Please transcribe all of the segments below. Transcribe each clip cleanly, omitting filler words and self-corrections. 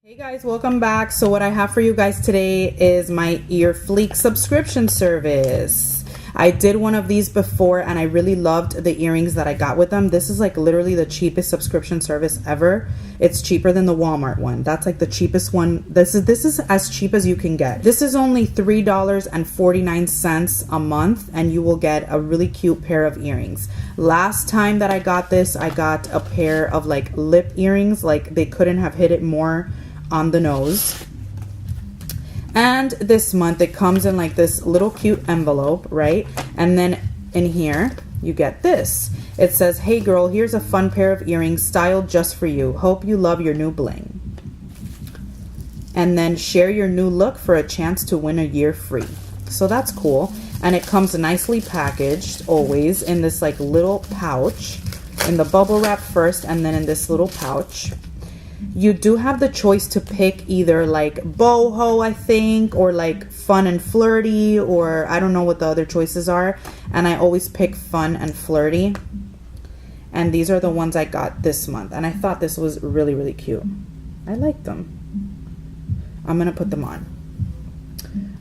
Hey guys, welcome back. So what I have for you guys today is my Earfleek subscription service. I did one of these before and I really loved the earrings that I got with them. This is like literally the cheapest subscription service ever. It's cheaper than the Walmart one. That's like the cheapest one. This is as cheap as you can get. This is only $3.49 a month and you will get a really cute pair of earrings. Last time that I got this, I got a pair of like lip earrings. Like they couldn't have hit it more on the nose. And this month it comes in like this little cute envelope, right? And then in here you get this. It says, "Hey girl, here's a fun pair of earrings styled just for you. Hope you love your new bling. And then share your new look for a chance to win a year free." So that's cool. And it comes nicely packaged, always in this like little pouch, in the bubble wrap first and then in this little pouch. You do have the choice to pick either like boho, I think, or like fun and flirty, or I don't know what the other choices are. And I always pick fun and flirty. And these are the ones I got this month. And I thought this was really, really cute. I like them. I'm going to put them on.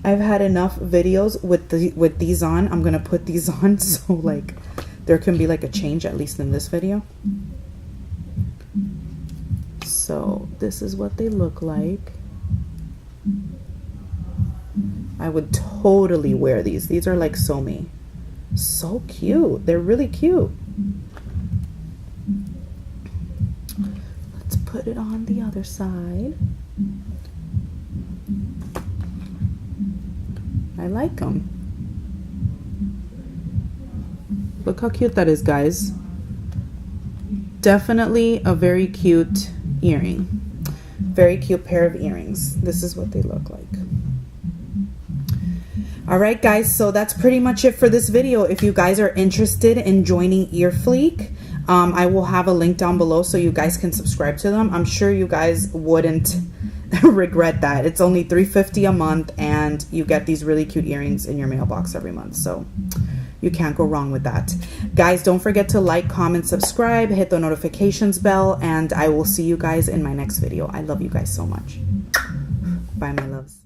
I've had enough videos with these on. I'm going to put these on so like there can be like a change, at least in this video. So this is what they look like. I would totally wear these. These are like so me. So cute. They're really cute. Let's put it on the other side. I like them. Look how cute that is, guys. Definitely a very cute earring. Very cute pair of earrings. This is what they look like. All right, guys, so that's pretty much it for this video. If you guys are interested in joining Earfleek, I will have a link down below so you guys can subscribe to them. I'm sure you guys wouldn't regret that. It's only $3.50 a month and you get these really cute earrings in your mailbox every month. So you can't go wrong with that. Guys, don't forget to like, comment, subscribe, hit the notifications bell, and I will see you guys in my next video. I love you guys so much. Bye, my loves.